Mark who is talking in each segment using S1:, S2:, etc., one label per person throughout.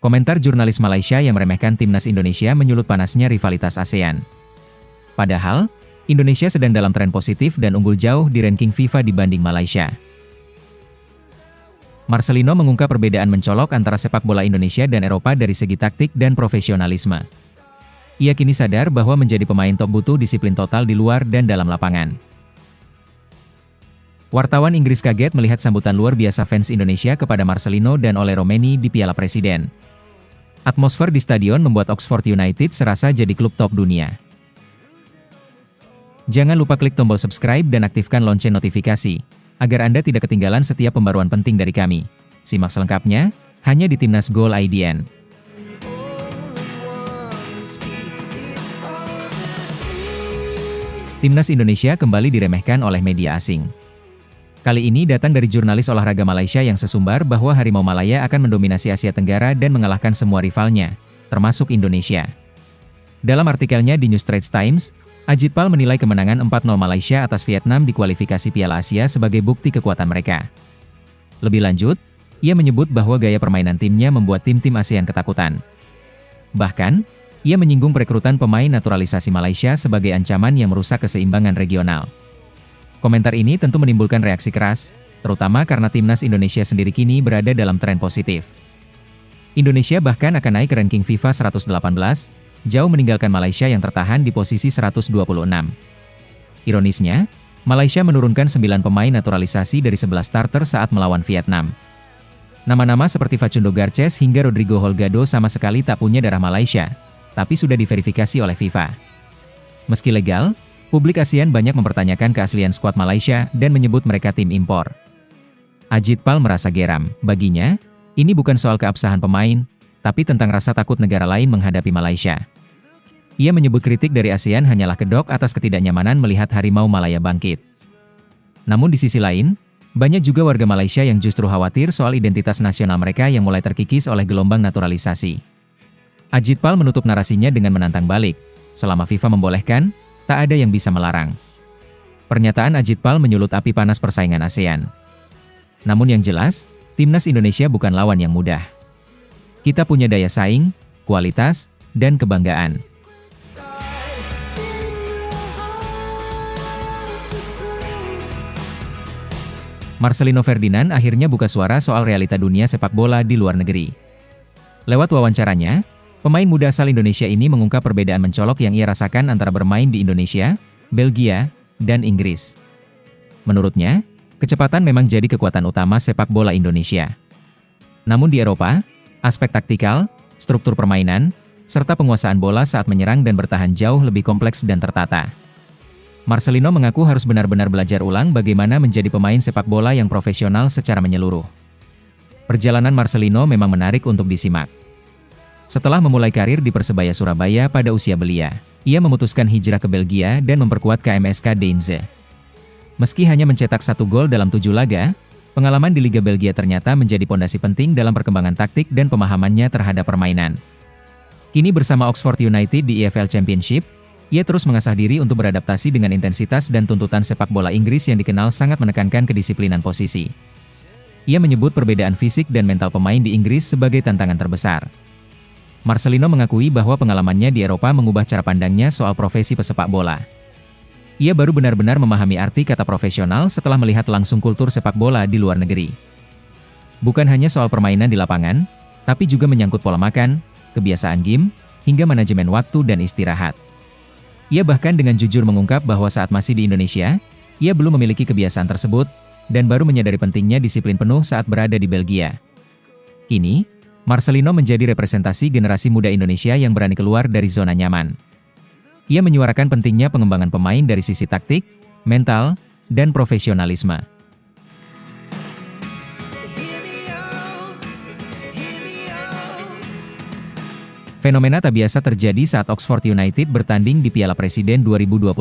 S1: Komentar jurnalis Malaysia yang meremehkan timnas Indonesia menyulut panasnya rivalitas ASEAN. Padahal, Indonesia sedang dalam tren positif dan unggul jauh di ranking FIFA dibanding Malaysia. Marcelino mengungkap perbedaan mencolok antara sepak bola Indonesia dan Eropa dari segi taktik dan profesionalisme. Ia kini sadar bahwa menjadi pemain top butuh disiplin total di luar dan dalam lapangan. Wartawan Inggris kaget melihat sambutan luar biasa fans Indonesia kepada Marcelino dan Ole Romeni di Piala Presiden. Atmosfer di stadion membuat Oxford United serasa jadi klub top dunia. Jangan lupa klik tombol subscribe dan aktifkan lonceng notifikasi, agar Anda tidak ketinggalan setiap pembaruan penting dari kami. Simak selengkapnya, hanya di Timnas Goal IDN. Timnas Indonesia kembali diremehkan oleh media asing. Kali ini datang dari jurnalis olahraga Malaysia yang sesumbar bahwa Harimau Malaya akan mendominasi Asia Tenggara dan mengalahkan semua rivalnya, termasuk Indonesia. Dalam artikelnya di New Straits Times, Ajit Pal menilai kemenangan 4-0 Malaysia atas Vietnam di kualifikasi Piala Asia sebagai bukti kekuatan mereka. Lebih lanjut, ia menyebut bahwa gaya permainan timnya membuat tim-tim ASEAN ketakutan. Bahkan, ia menyinggung perekrutan pemain naturalisasi Malaysia sebagai ancaman yang merusak keseimbangan regional. Komentar ini tentu menimbulkan reaksi keras, terutama karena timnas Indonesia sendiri kini berada dalam tren positif. Indonesia bahkan akan naik ke ranking FIFA 118, jauh meninggalkan Malaysia yang tertahan di posisi 126. Ironisnya, Malaysia menurunkan 9 pemain naturalisasi dari 11 starter saat melawan Vietnam. Nama-nama seperti Facundo Garces hingga Rodrigo Holgado sama sekali tak punya darah Malaysia, tapi sudah diverifikasi oleh FIFA. Meski legal, publik ASEAN banyak mempertanyakan keaslian skuad Malaysia dan menyebut mereka tim impor. Ajit Pal merasa geram. Baginya, ini bukan soal keabsahan pemain, tapi tentang rasa takut negara lain menghadapi Malaysia. Ia menyebut kritik dari ASEAN hanyalah kedok atas ketidaknyamanan melihat Harimau Malaya bangkit. Namun di sisi lain, banyak juga warga Malaysia yang justru khawatir soal identitas nasional mereka yang mulai terkikis oleh gelombang naturalisasi. Ajit Pal menutup narasinya dengan menantang balik. Selama FIFA membolehkan, tak ada yang bisa melarang. Pernyataan Ajit Pal menyulut api panas persaingan ASEAN. Namun yang jelas, timnas Indonesia bukan lawan yang mudah. Kita punya daya saing, kualitas, dan kebanggaan. Marcelino Ferdinand akhirnya buka suara soal realita dunia sepak bola di luar negeri. Lewat wawancaranya, pemain muda asal Indonesia ini mengungkap perbedaan mencolok yang ia rasakan antara bermain di Indonesia, Belgia, dan Inggris. Menurutnya, kecepatan memang jadi kekuatan utama sepak bola Indonesia. Namun di Eropa, aspek taktikal, struktur permainan, serta penguasaan bola saat menyerang dan bertahan jauh lebih kompleks dan tertata. Marcelino mengaku harus benar-benar belajar ulang bagaimana menjadi pemain sepak bola yang profesional secara menyeluruh. Perjalanan Marcelino memang menarik untuk disimak. Setelah memulai karir di Persebaya Surabaya pada usia belia, ia memutuskan hijrah ke Belgia dan memperkuat KMSK Deinze. Meski hanya mencetak 1 gol dalam 7 laga, pengalaman di Liga Belgia ternyata menjadi pondasi penting dalam perkembangan taktik dan pemahamannya terhadap permainan. Kini bersama Oxford United di EFL Championship, ia terus mengasah diri untuk beradaptasi dengan intensitas dan tuntutan sepak bola Inggris yang dikenal sangat menekankan kedisiplinan posisi. Ia menyebut perbedaan fisik dan mental pemain di Inggris sebagai tantangan terbesar. Marcelino mengakui bahwa pengalamannya di Eropa mengubah cara pandangnya soal profesi pesepak bola. Ia baru benar-benar memahami arti kata profesional setelah melihat langsung kultur sepak bola di luar negeri. Bukan hanya soal permainan di lapangan, tapi juga menyangkut pola makan, kebiasaan game, hingga manajemen waktu dan istirahat. Ia bahkan dengan jujur mengungkap bahwa saat masih di Indonesia, ia belum memiliki kebiasaan tersebut, dan baru menyadari pentingnya disiplin penuh saat berada di Belgia. Kini, Marcelino menjadi representasi generasi muda Indonesia yang berani keluar dari zona nyaman. Ia menyuarakan pentingnya pengembangan pemain dari sisi taktik, mental, dan profesionalisme. Fenomena tak biasa terjadi saat Oxford United bertanding di Piala Presiden 2025.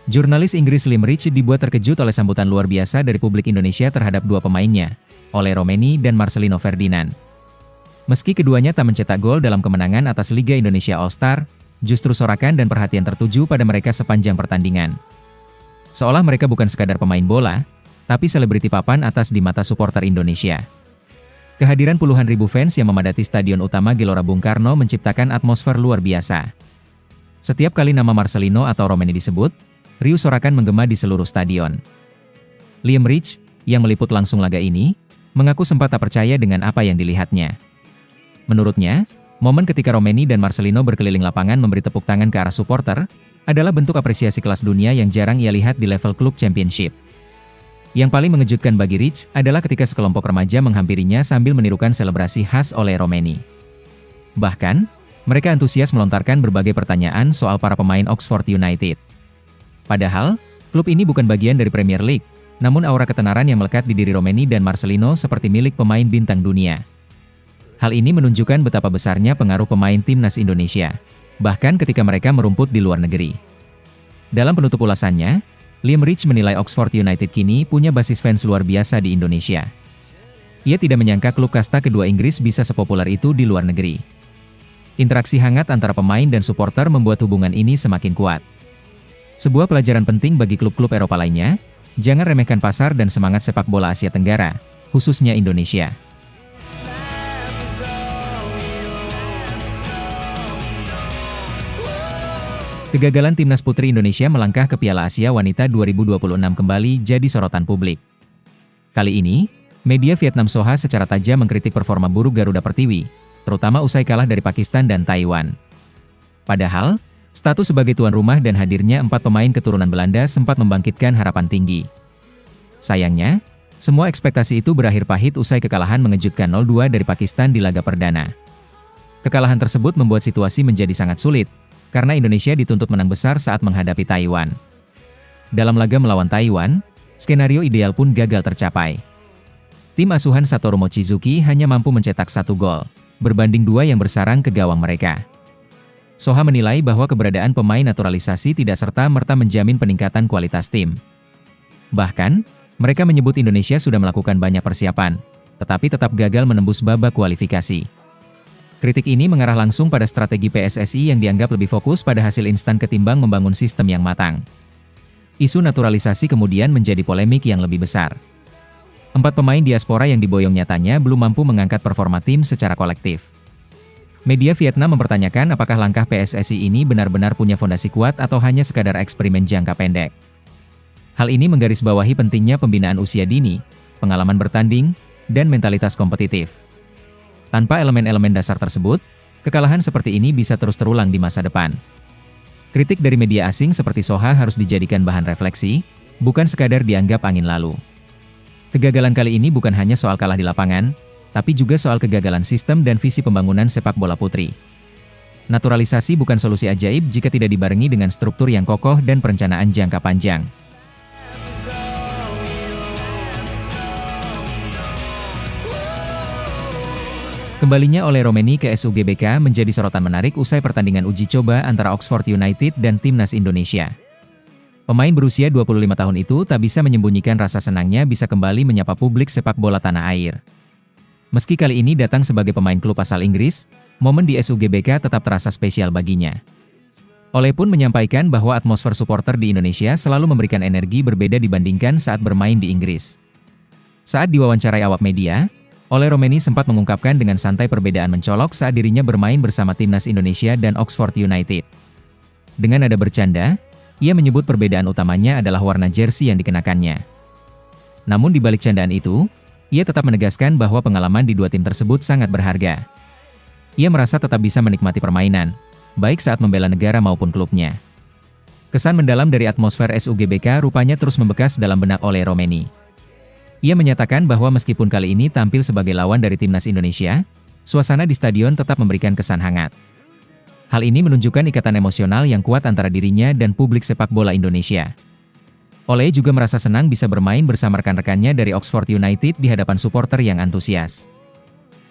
S1: Jurnalis Inggris Lim Rich dibuat terkejut oleh sambutan luar biasa dari publik Indonesia terhadap 2 pemainnya, Ole Romeni dan Marcelino Ferdinand. Meski keduanya tak mencetak gol dalam kemenangan atas Liga Indonesia All-Star, justru sorakan dan perhatian tertuju pada mereka sepanjang pertandingan. Seolah mereka bukan sekadar pemain bola, tapi selebriti papan atas di mata supporter Indonesia. Kehadiran puluhan ribu fans yang memadati Stadion Utama Gelora Bung Karno menciptakan atmosfer luar biasa. Setiap kali nama Marcelino atau Romeni disebut, riuh sorakan menggema di seluruh stadion. Liam Rich, yang meliput langsung laga ini, mengaku sempat tak percaya dengan apa yang dilihatnya. Menurutnya, momen ketika Romeni dan Marcelino berkeliling lapangan memberi tepuk tangan ke arah supporter, adalah bentuk apresiasi kelas dunia yang jarang ia lihat di level klub championship. Yang paling mengejutkan bagi Rich adalah ketika sekelompok remaja menghampirinya sambil menirukan selebrasi khas oleh Romeni. Bahkan, mereka antusias melontarkan berbagai pertanyaan soal para pemain Oxford United. Padahal, klub ini bukan bagian dari Premier League, namun aura ketenaran yang melekat di diri Romeni dan Marcelino seperti milik pemain bintang dunia. Hal ini menunjukkan betapa besarnya pengaruh pemain timnas Indonesia, bahkan ketika mereka merumput di luar negeri. Dalam penutup ulasannya, Liam Rich menilai Oxford United kini punya basis fans luar biasa di Indonesia. Ia tidak menyangka klub kasta kedua Inggris bisa sepopuler itu di luar negeri. Interaksi hangat antara pemain dan supporter membuat hubungan ini semakin kuat. Sebuah pelajaran penting bagi klub-klub Eropa lainnya, jangan remehkan pasar dan semangat sepak bola Asia Tenggara, khususnya Indonesia. Kegagalan timnas putri Indonesia melangkah ke Piala Asia Wanita 2026 kembali jadi sorotan publik. Kali ini, media Vietnam Soha secara tajam mengkritik performa buruk Garuda Pertiwi, terutama usai kalah dari Pakistan dan Taiwan. Padahal, status sebagai tuan rumah dan hadirnya 4 pemain keturunan Belanda sempat membangkitkan harapan tinggi. Sayangnya, semua ekspektasi itu berakhir pahit usai kekalahan mengejutkan 0-2 dari Pakistan di laga perdana. Kekalahan tersebut membuat situasi menjadi sangat sulit, karena Indonesia dituntut menang besar saat menghadapi Taiwan. Dalam laga melawan Taiwan, skenario ideal pun gagal tercapai. Tim asuhan Satoru Mochizuki hanya mampu mencetak 1 gol, berbanding 2 yang bersarang ke gawang mereka. Soha menilai bahwa keberadaan pemain naturalisasi tidak serta-merta menjamin peningkatan kualitas tim. Bahkan, mereka menyebut Indonesia sudah melakukan banyak persiapan, tetapi tetap gagal menembus babak kualifikasi. Kritik ini mengarah langsung pada strategi PSSI yang dianggap lebih fokus pada hasil instan ketimbang membangun sistem yang matang. Isu naturalisasi kemudian menjadi polemik yang lebih besar. 4 pemain diaspora yang diboyong nyatanya belum mampu mengangkat performa tim secara kolektif. Media Vietnam mempertanyakan apakah langkah PSSI ini benar-benar punya fondasi kuat atau hanya sekadar eksperimen jangka pendek. Hal ini menggarisbawahi pentingnya pembinaan usia dini, pengalaman bertanding, dan mentalitas kompetitif. Tanpa elemen-elemen dasar tersebut, kekalahan seperti ini bisa terus terulang di masa depan. Kritik dari media asing seperti Soha harus dijadikan bahan refleksi, bukan sekadar dianggap angin lalu. Kegagalan kali ini bukan hanya soal kalah di lapangan, tapi juga soal kegagalan sistem dan visi pembangunan sepak bola putri. Naturalisasi bukan solusi ajaib jika tidak dibarengi dengan struktur yang kokoh dan perencanaan jangka panjang. Kembalinya Ole Romeni ke SUGBK menjadi sorotan menarik usai pertandingan uji coba antara Oxford United dan Timnas Indonesia. Pemain berusia 25 tahun itu tak bisa menyembunyikan rasa senangnya bisa kembali menyapa publik sepak bola tanah air. Meski kali ini datang sebagai pemain klub asal Inggris, momen di SUGBK tetap terasa spesial baginya. Ole pun menyampaikan bahwa atmosfer supporter di Indonesia selalu memberikan energi berbeda dibandingkan saat bermain di Inggris. Saat diwawancarai awak media, Ole Romeni sempat mengungkapkan dengan santai perbedaan mencolok saat dirinya bermain bersama Timnas Indonesia dan Oxford United. Dengan nada bercanda, ia menyebut perbedaan utamanya adalah warna jersey yang dikenakannya. Namun di balik candaan itu, ia tetap menegaskan bahwa pengalaman di 2 tim tersebut sangat berharga. Ia merasa tetap bisa menikmati permainan, baik saat membela negara maupun klubnya. Kesan mendalam dari atmosfer SUGBK rupanya terus membekas dalam benak Ole Romeni. Ia menyatakan bahwa meskipun kali ini tampil sebagai lawan dari Timnas Indonesia, suasana di stadion tetap memberikan kesan hangat. Hal ini menunjukkan ikatan emosional yang kuat antara dirinya dan publik sepak bola Indonesia. Ole juga merasa senang bisa bermain bersama rekan-rekannya dari Oxford United di hadapan supporter yang antusias.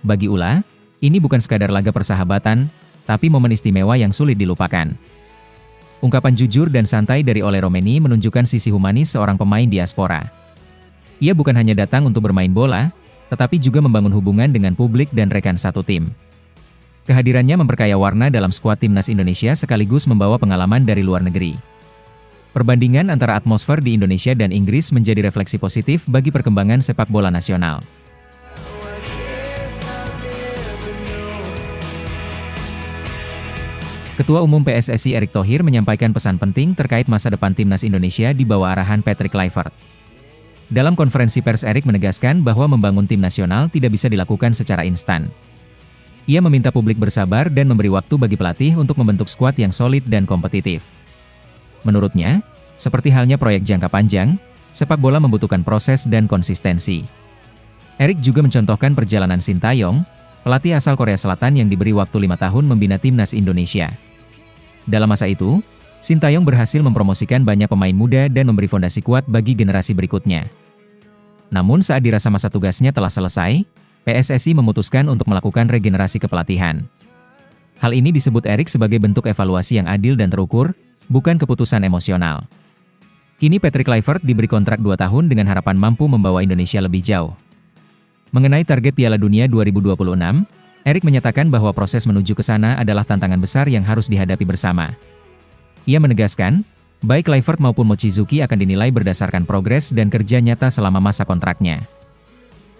S1: Bagi Ula, ini bukan sekadar laga persahabatan, tapi momen istimewa yang sulit dilupakan. Ungkapan jujur dan santai dari Ole Romeni menunjukkan sisi humanis seorang pemain diaspora. Ia bukan hanya datang untuk bermain bola, tetapi juga membangun hubungan dengan publik dan rekan satu tim. Kehadirannya memperkaya warna dalam skuad Timnas Indonesia sekaligus membawa pengalaman dari luar negeri. Perbandingan antara atmosfer di Indonesia dan Inggris menjadi refleksi positif bagi perkembangan sepak bola nasional. Ketua Umum PSSI Erick Thohir menyampaikan pesan penting terkait masa depan timnas Indonesia di bawah arahan Patrick Kluivert. Dalam konferensi pers, Erick menegaskan bahwa membangun tim nasional tidak bisa dilakukan secara instan. Ia meminta publik bersabar dan memberi waktu bagi pelatih untuk membentuk skuad yang solid dan kompetitif. Menurutnya, seperti halnya proyek jangka panjang, sepak bola membutuhkan proses dan konsistensi. Erick juga mencontohkan perjalanan Sintayong, pelatih asal Korea Selatan yang diberi waktu 5 tahun membina timnas Indonesia. Dalam masa itu, Sintayong berhasil mempromosikan banyak pemain muda dan memberi fondasi kuat bagi generasi berikutnya. Namun saat dirasa masa tugasnya telah selesai, PSSI memutuskan untuk melakukan regenerasi kepelatihan. Hal ini disebut Erick sebagai bentuk evaluasi yang adil dan terukur, bukan keputusan emosional. Kini Patrick Kluivert diberi kontrak 2 tahun dengan harapan mampu membawa Indonesia lebih jauh. Mengenai target Piala Dunia 2026, Erick menyatakan bahwa proses menuju ke sana adalah tantangan besar yang harus dihadapi bersama. Ia menegaskan, baik Kluivert maupun Mochizuki akan dinilai berdasarkan progres dan kerja nyata selama masa kontraknya.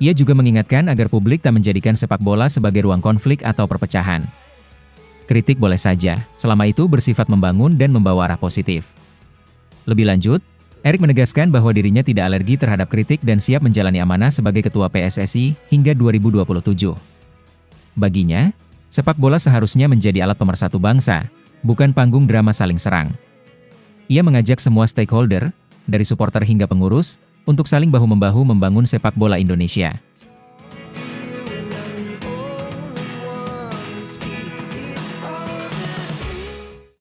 S1: Ia juga mengingatkan agar publik tak menjadikan sepak bola sebagai ruang konflik atau perpecahan. Kritik boleh saja, selama itu bersifat membangun dan membawa arah positif. Lebih lanjut, Erick menegaskan bahwa dirinya tidak alergi terhadap kritik dan siap menjalani amanah sebagai ketua PSSI hingga 2027. Baginya, sepak bola seharusnya menjadi alat pemersatu bangsa, bukan panggung drama saling serang. Ia mengajak semua stakeholder, dari supporter hingga pengurus, untuk saling bahu-membahu membangun sepak bola Indonesia.